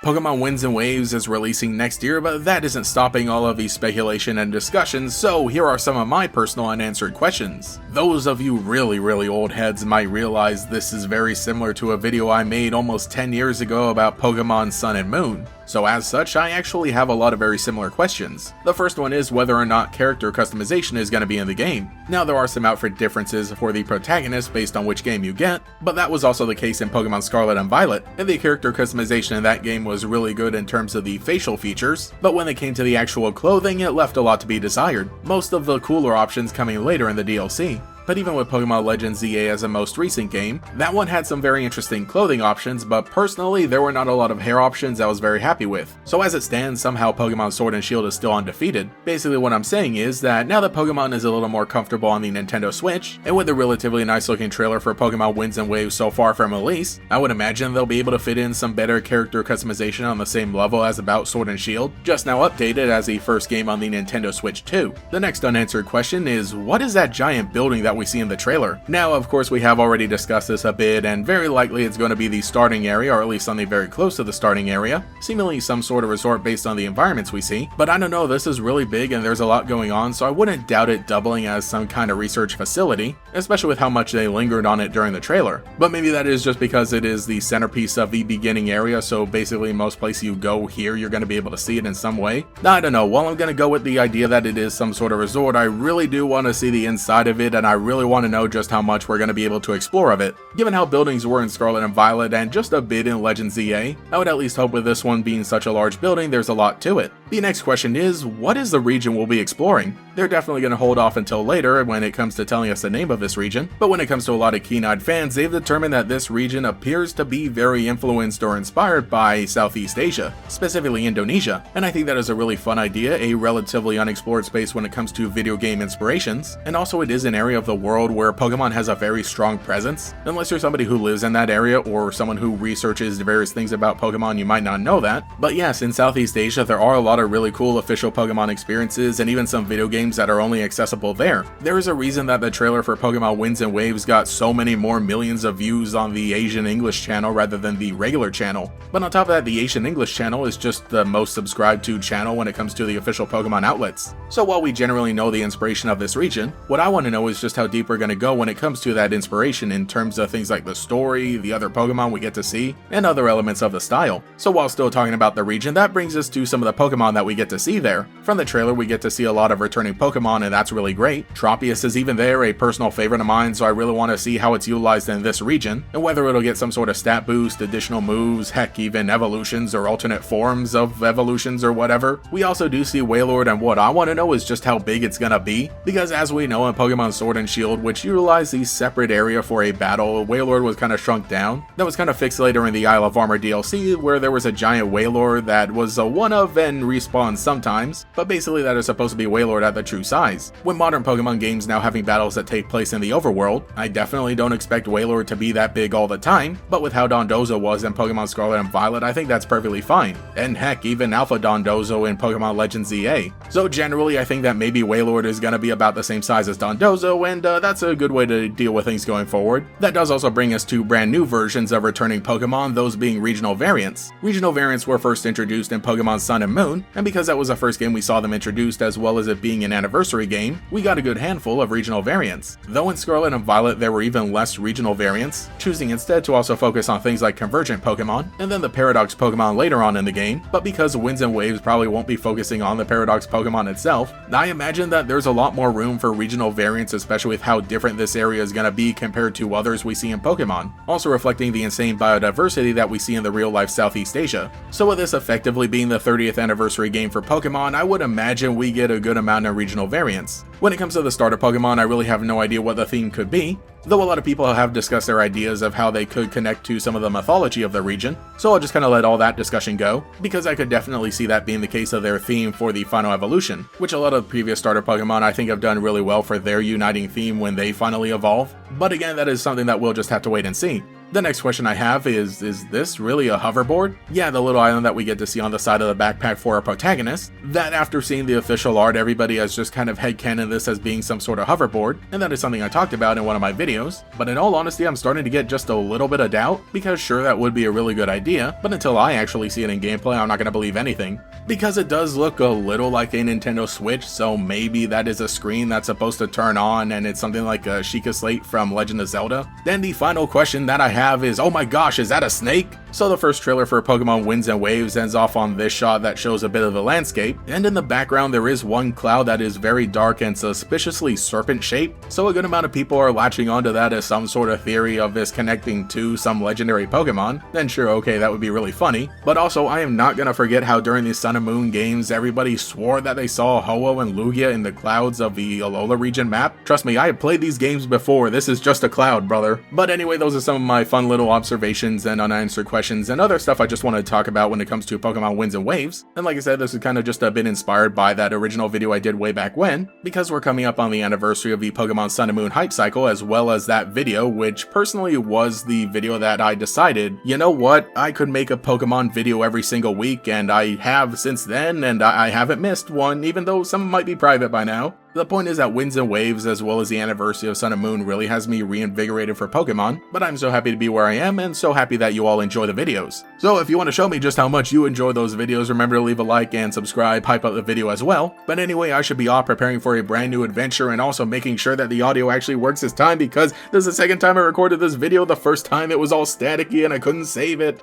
Pokémon Winds and Waves is releasing next year, but that isn't stopping all of the speculation and discussions, so here are some of my personal unanswered questions. Those of you really old heads might realize this is very similar to a video I made almost 10 years ago about Pokémon Sun and Moon. So as such, I actually have a lot of very similar questions. The first one is whether or not character customization is going to be in the game. Now there are some outfit differences for the protagonist based on which game you get, but that was also the case in Pokemon Scarlet and Violet, and the character customization in that game was really good in terms of the facial features, but when it came to the actual clothing, it left a lot to be desired, most of the cooler options coming later in the DLC. But even with Pokemon Legends ZA as a most recent game, that one had some very interesting clothing options, but personally there were not a lot of hair options I was very happy with. So as it stands, somehow Pokemon Sword and Shield is still undefeated. Basically what I'm saying is that now that Pokemon is a little more comfortable on the Nintendo Switch, and with a relatively nice looking trailer for Pokemon Winds and Waves so far from release, I would imagine they'll be able to fit in some better character customization on the same level as about Sword and Shield, just now updated as the first game on the Nintendo Switch 2. The next unanswered question is, what is that giant building that we see in the trailer? Now, of course, we have already discussed this a bit, and very likely it's going to be the starting area, or at least something very close to the starting area, seemingly some sort of resort based on the environments we see, but I don't know, this is really big and there's a lot going on, so I wouldn't doubt it doubling as some kind of research facility, especially with how much they lingered on it during the trailer. But maybe that is just because it is the centerpiece of the beginning area, so basically most places you go here, you're going to be able to see it in some way. I don't know, while I'm going to go with the idea that it is some sort of resort, I really do want to see the inside of it, and I really want to know just how much we're going to be able to explore of it. Given how buildings were in Scarlet and Violet and just a bit in Legends ZA, I would at least hope with this one being such a large building there's a lot to it. The next question is, what is the region we'll be exploring? They're definitely going to hold off until later when it comes to telling us the name of this region, but when it comes to a lot of keen-eyed fans, they've determined that this region appears to be very influenced or inspired by Southeast Asia, specifically Indonesia, and I think that is a really fun idea, a relatively unexplored space when it comes to video game inspirations, and also it is an area of the world where Pokemon has a very strong presence. Unless you're somebody who lives in that area or someone who researches various things about Pokemon, you might not know that. But yes, in Southeast Asia there are a lot of really cool official Pokemon experiences and even some video games that are only accessible there. There is a reason that the trailer for Pokemon Winds and Waves got so many more millions of views on the Asian English channel rather than the regular channel. But on top of that, the Asian English channel is just the most subscribed to channel when it comes to the official Pokemon outlets. So while we generally know the inspiration of this region, what I want to know is just how deep we're going to go when it comes to that inspiration in terms of things like the story, the other Pokemon we get to see, and other elements of the style. So while still talking about the region, that brings us to some of the Pokemon that we get to see there. From the trailer we get to see a lot of returning Pokemon, and that's really great. Tropius is even there, a personal favorite of mine, so I really want to see how it's utilized in this region, and whether it'll get some sort of stat boost, additional moves, heck even evolutions or alternate forms of evolutions or whatever. We also do see Wailord, and what I want to know is just how big it's gonna be, because as we know in Pokemon Sword and Shield, which utilize the separate area for a battle, Wailord was kind of shrunk down. That was kind of fixed later in the Isle of Armor DLC, where there was a giant Wailord that was a one-of and respawned sometimes, but basically that is supposed to be Wailord at the true size. With modern Pokemon games now having battles that take place in the overworld, I definitely don't expect Wailord to be that big all the time, but with how Dondozo was in Pokemon Scarlet and Violet, I think that's perfectly fine. And heck, even Alpha Dondozo in Pokemon Legends ZA. So generally I think that maybe Wailord is gonna be about the same size as Dondozo, and that's a good way to deal with things going forward. That does also bring us to brand new versions of returning Pokemon, those being regional variants. Regional variants were first introduced in Pokemon Sun and Moon, and because that was the first game we saw them introduced as well as it being an anniversary game, we got a good handful of regional variants. Though in Scarlet and Violet there were even less regional variants, choosing instead to also focus on things like convergent Pokemon, and then the Paradox Pokemon later on in the game, but because Winds and Waves probably won't be focusing on the Paradox Pokemon itself, I imagine that there's a lot more room for regional variants, especially with how different this area is going to be compared to others we see in Pokemon, also reflecting the insane biodiversity that we see in the real-life Southeast Asia. So with this effectively being the 30th anniversary game for Pokemon, I would imagine we get a good amount of regional variants. When it comes to the starter Pokemon, I really have no idea what the theme could be, though a lot of people have discussed their ideas of how they could connect to some of the mythology of the region, so I'll just kind of let all that discussion go, because I could definitely see that being the case of their theme for the final evolution, which a lot of previous starter Pokemon I think have done really well for their uniting theme when they finally evolve, but again that is something that we'll just have to wait and see. The next question I have is this really a hoverboard? Yeah, the little island that we get to see on the side of the backpack for our protagonist. That after seeing the official art, everybody has just kind of headcanon this as being some sort of hoverboard, and that is something I talked about in one of my videos. But in all honesty, I'm starting to get just a little bit of doubt, because sure, that would be a really good idea, but until I actually see it in gameplay, I'm not going to believe anything. Because it does look a little like a Nintendo Switch, so maybe that is a screen that's supposed to turn on and it's something like a Sheikah Slate from Legend of Zelda. Then the final question that I have is, oh my gosh, is that a snake? So the first trailer for Pokemon Winds and Waves ends off on this shot that shows a bit of the landscape, and in the background there is one cloud that is very dark and suspiciously serpent-shaped, so a good amount of people are latching onto that as some sort of theory of this connecting to some legendary Pokemon. Then sure, okay, that would be really funny, but also I am not gonna forget how during the Sun and Moon games everybody swore that they saw Ho-Oh and Lugia in the clouds of the Alola region map. Trust me, I have played these games before, this is just a cloud, brother. But anyway, those are some of my fun little observations and unanswered questions and other stuff I just wanted to talk about when it comes to Pokemon Winds and Waves. And like I said, this is kind of just a bit inspired by that original video I did way back when, because we're coming up on the anniversary of the Pokemon Sun and Moon hype cycle, as well as that video, which personally was the video that I decided, you know what, I could make a Pokemon video every single week, and I have since then, and I haven't missed one, even though some might be private by now. The point is that Winds and Waves, as well as the anniversary of Sun and Moon, really has me reinvigorated for Pokemon, but I'm so happy to be where I am, and so happy that you all enjoy the videos. So if you want to show me just how much you enjoy those videos, remember to leave a like and subscribe, hype up the video as well. But anyway, I should be off preparing for a brand new adventure and also making sure that the audio actually works this time, because this is the second time I recorded this video. The first time it was all staticky and I couldn't save it.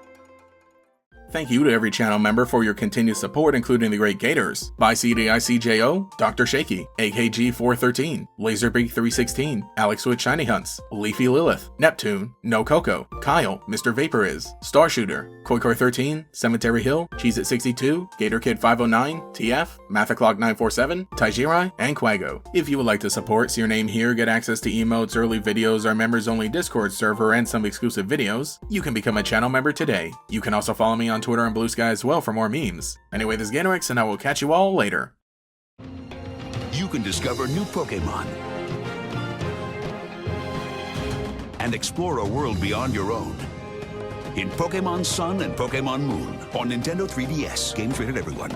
Thank you to every channel member for your continued support, including the Great Gators, ByCDICJO, Dr. Shaky, AKG413, Laserbeak316, Alex with Shiny Hunts, Leafy Lilith, Neptune, No Coco, Kyle, Mr. Vaporiz, Starshooter, Koikor13, Cemetery Hill, Cheez-It62, GatorKid509, TF, Mathaclock947, Taijirai, and Quago. If you would like to support, see your name here, get access to emotes, early videos, our members-only Discord server, and some exclusive videos, you can become a channel member today. You can also follow me on Twitter and Blue Sky as well for more memes. Anyway, this is Gatorix, and I will catch you all later. You can discover new Pokémon and explore a world beyond your own in Pokémon Sun and Pokémon Moon on Nintendo 3DS. Games rated everyone.